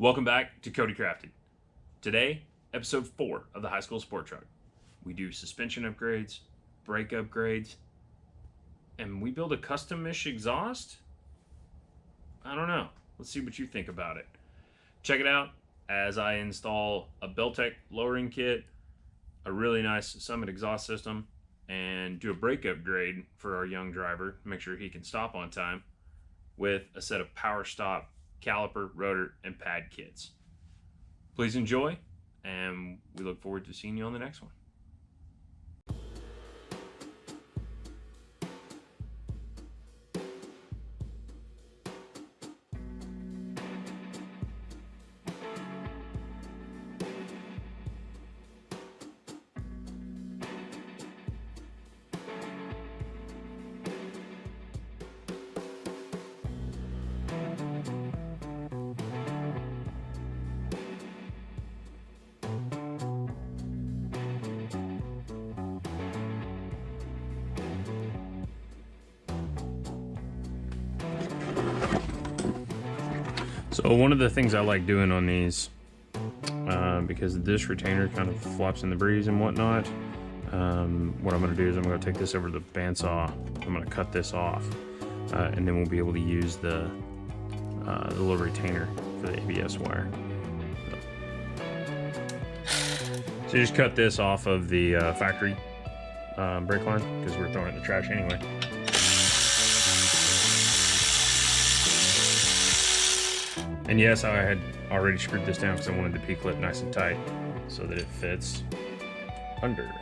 Welcome back to CodyCrafted. Today, episode 4 of the High School Sport Truck. We do suspension upgrades, brake upgrades, and we build a custom-ish exhaust? I don't know. Let's see what you think about it. Check it out as I install a Beltec lowering kit, a really nice Summit exhaust system, and do a brake upgrade for our young driver, make sure he can stop on time, with a set of power stop, caliper, rotor, and pad kits. Please enjoy, and we look forward to seeing you on the next one. So one of the things I like doing on these, because this retainer kind of flops in the breeze and whatnot, what I'm going to do is I'm going to take this over to the bandsaw. I'm going to cut this off, and then we'll be able to use the little retainer for the ABS wire. So you just cut this off of the factory brake line, because we're throwing it in the trash anyway. And yes, I had already screwed this down because I wanted the P-clip nice and tight so that it fits under.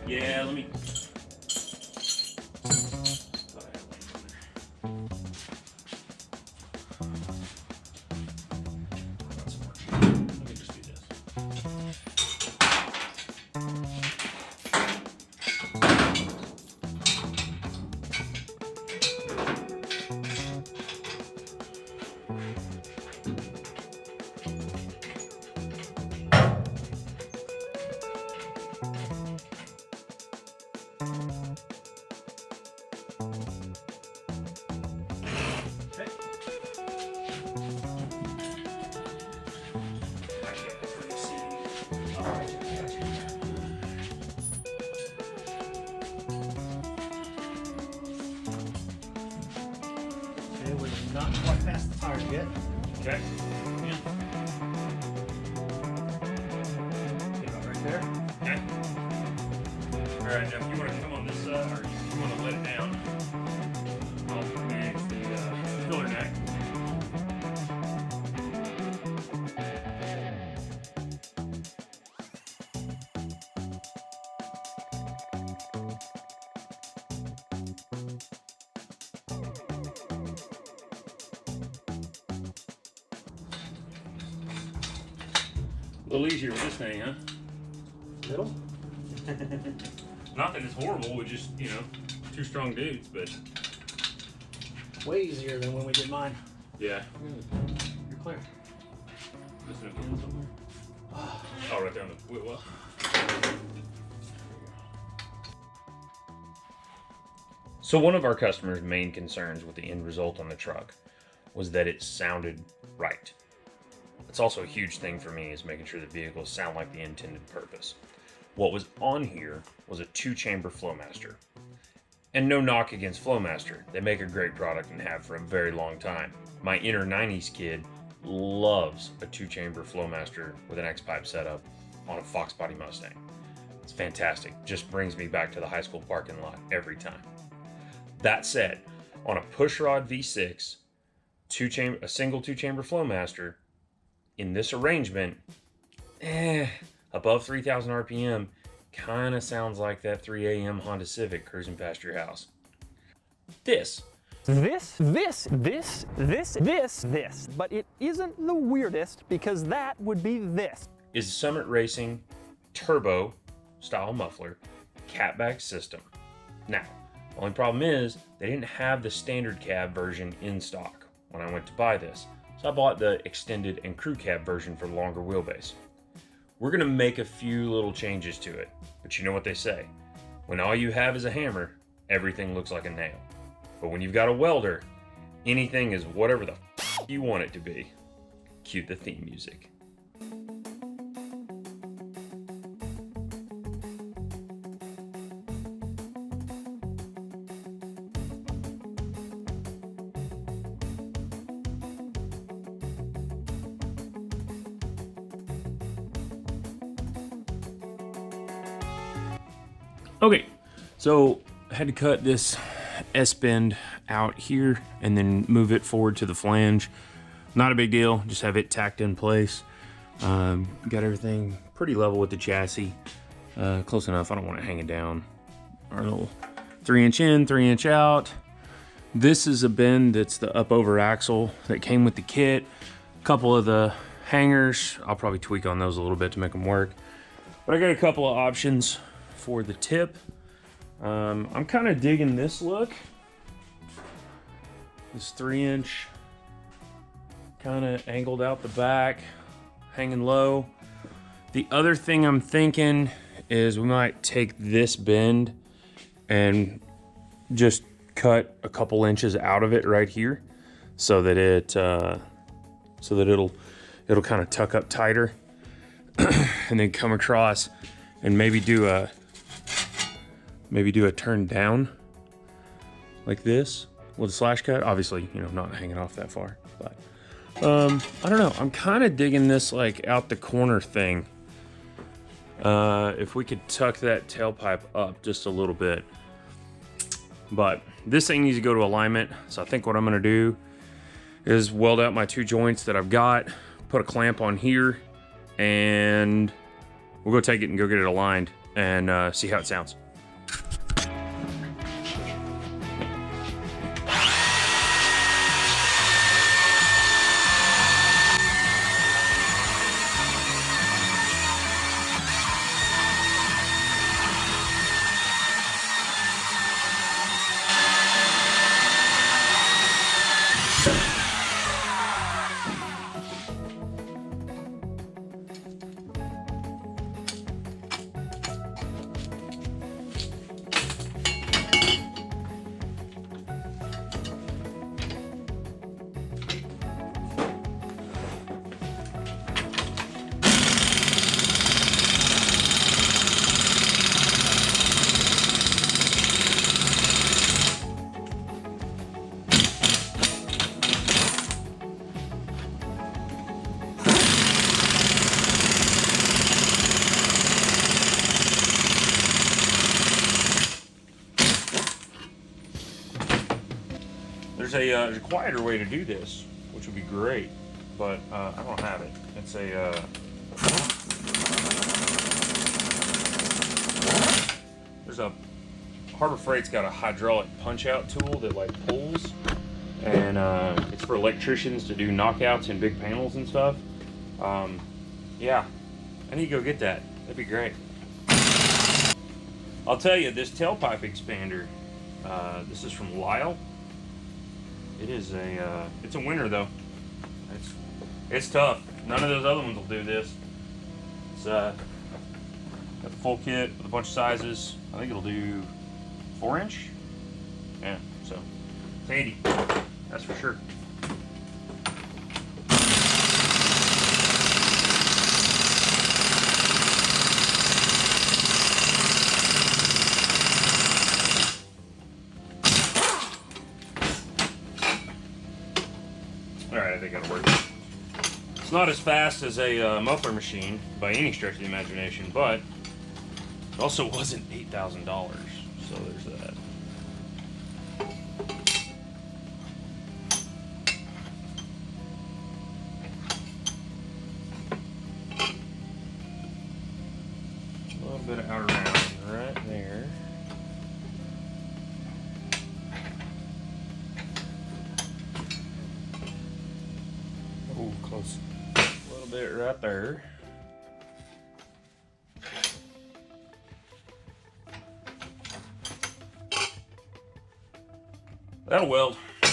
Yeah, let me. Let me just do this. Not quite past the tires yet. Okay. Yeah. Get about right there. Okay. All right. Now, if you want to come on this side, or you want to let it down, I'll manage the filler neck. A little easier with this thing, huh? Middle. Not that it's horrible, we're just, you know, two strong dudes, but Way easier than when we did mine. yeah. You're clear. Missing a pin somewhere? Oh, right there on the wheel well. So one of our customers' main concerns with the end result on the truck was that it sounded right. It's also a huge thing for me is making sure the vehicles sound like the intended purpose. What was on here was a 2-chamber Flowmaster. And no knock against Flowmaster. They make a great product and have for a very long time. My inner 90s kid loves a 2-chamber Flowmaster with an X-pipe setup on a Fox body Mustang. It's fantastic. Just brings me back to the high school parking lot every time. That said, on a pushrod V6, a single 2-chamber Flowmaster, in this arrangement, above 3,000 RPM, kind of sounds like that 3 a.m. Honda Civic cruising past your house. This. But it isn't the weirdest because that would be this. Is Summit Racing turbo style muffler catback system. Now, the only problem is they didn't have the standard cab version in stock when I went to buy this. So I bought the extended and crew cab version for the longer wheelbase. We're gonna make a few little changes to it, but you know what they say. When all you have is a hammer, everything looks like a nail. But when you've got a welder, anything is whatever the you want it to be. Cue the theme music. Okay, so I had to cut this S-bend out here and then move it forward to the flange. Not a big deal, just have it tacked in place. Got everything pretty level with the chassis. Close enough, I don't want it hanging down. Our little 3-inch in, 3-inch out. This is a bend that's the up-over axle that came with the kit. A couple of the hangers, I'll probably tweak on those a little bit to make them work. But I got a couple of options for the tip. I'm kind of digging this look. This 3-inch, kind of angled out the back, hanging low. The other thing I'm thinking is we might take this bend and just cut a couple inches out of it right here, so that it'll kind of tuck up tighter, and then come across and maybe do a turn down like this with a slash cut. Obviously, you know, not hanging off that far, but I don't know. I'm kind of digging this like out the corner thing. If we could tuck that tailpipe up just a little bit. But this thing needs to go to alignment, so I think what I'm gonna do is weld out my 2 joints that I've got, put a clamp on here, and we'll go take it and go get it aligned and see how it sounds. There's a quieter way to do this, which would be great, but I don't have it. It's there's a Harbor Freight's got a hydraulic punch-out tool that like pulls, and it's for electricians to do knockouts in big panels and stuff. Yeah, I need to go get that. That'd be great. I'll tell you, this tailpipe expander, this is from Lyle. It is it's a winner though. It's tough. None of those other ones will do this. It's got the full kit with a bunch of sizes. I think it'll do 4-inch. Yeah, so it's handy. That's for sure. Alright, I think that'll work. It's not as fast as a muffler machine by any stretch of the imagination, but it also wasn't $8,000, so there's that. A little bit of outer round right there. Oh, close. A little bit right there. That'll weld. I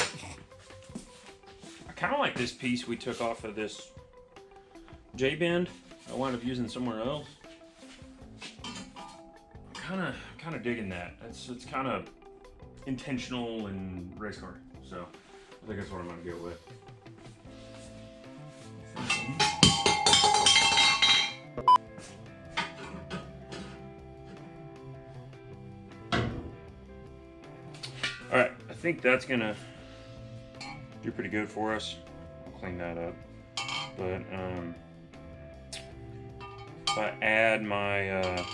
kind of like this piece we took off of this J-bend. I wound up using somewhere else. I'm kind of digging that. It's kind of intentional and race car. So I think that's what I'm gonna go with. All right, I think that's gonna do pretty good for us. I'll clean that up. But if I add my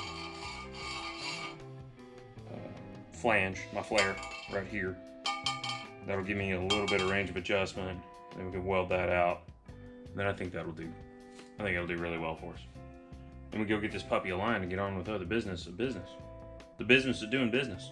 flange, my flare, right here. That'll give me a little bit of range of adjustment. Then we can weld that out. Then I think that'll do. I think it'll do really well for us. And we go get this puppy aligned and get on with other business of business. The business of doing business.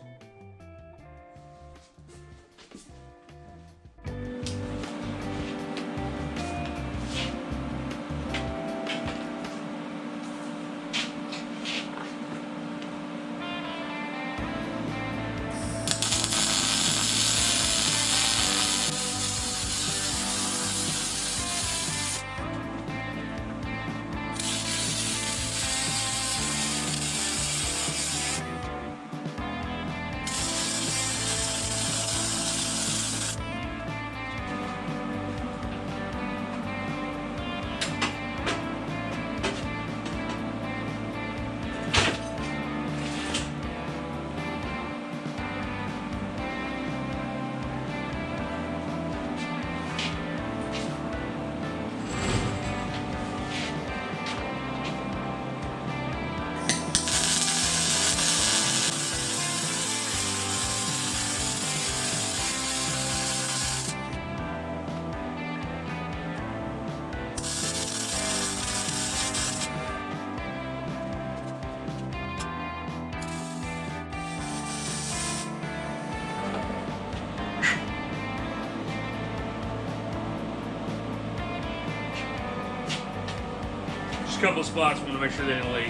A couple of spots, want to make sure they didn't leak.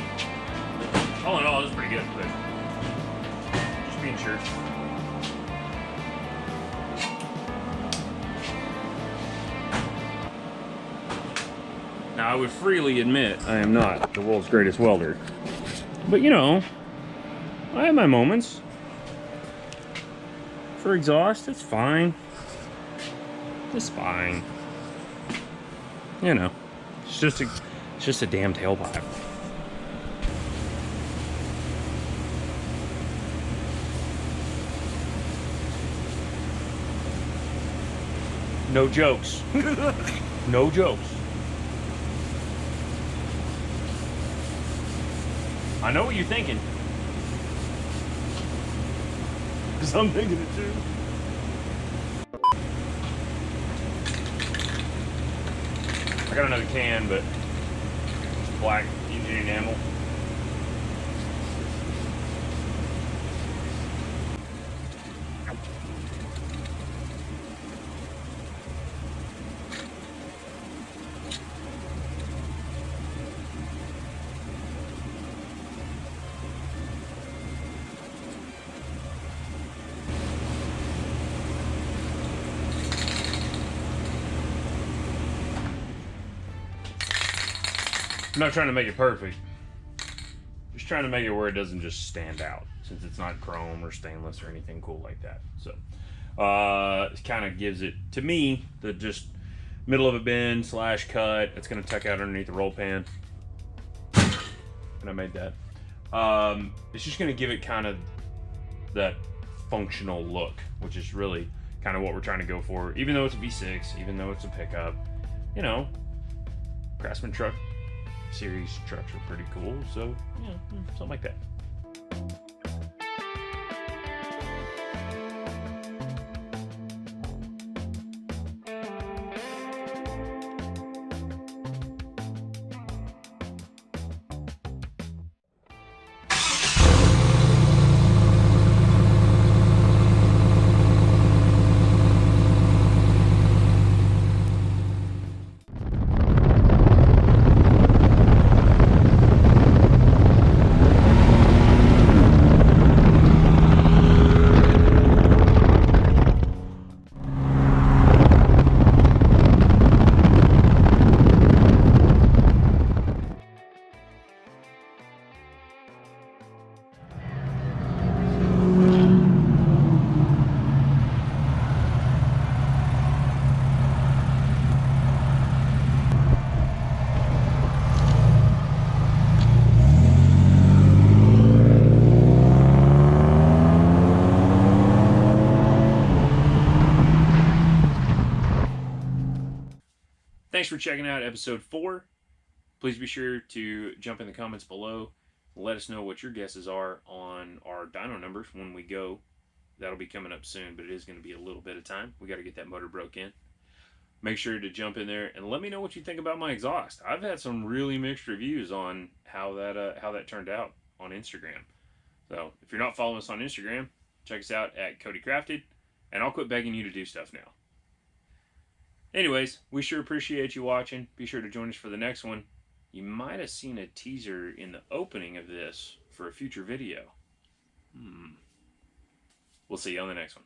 All in all, it was pretty good, but just being sure. Now, I would freely admit I am not the world's greatest welder, but you know, I have my moments. For exhaust, it's fine. It's fine. You know, it's just a damn tailpipe. No jokes. No jokes. I know what you're thinking. Because I'm thinking it too. I got another can, but black engine enamel. I'm not trying to make it perfect. Just trying to make it where it doesn't just stand out, since it's not chrome or stainless or anything cool like that. So it kind of gives it, to me, the just middle of a bend slash cut. It's going to tuck out underneath the roll pan. And I made that. It's just going to give it kind of that functional look, which is really kind of what we're trying to go for. Even though it's a V6, even though it's a pickup, you know, Craftsman truck series trucks are pretty cool, so yeah, something like that. Thanks for checking out episode 4. Please be sure to jump in the comments below, Let us know what your guesses are on our dyno numbers when we go. That'll be coming up soon, but it is going to be a little bit of time. We got to get that motor broke in. Make sure to jump in there and let me know what you think about my exhaust. I've had some really mixed reviews on how that turned out on Instagram. So if you're not following us on Instagram, check us out at CodyCrafted, and I'll quit begging you to do stuff now. Anyways, we sure appreciate you watching. Be sure to join us for the next one. You might have seen a teaser in the opening of this for a future video. We'll see you on the next one.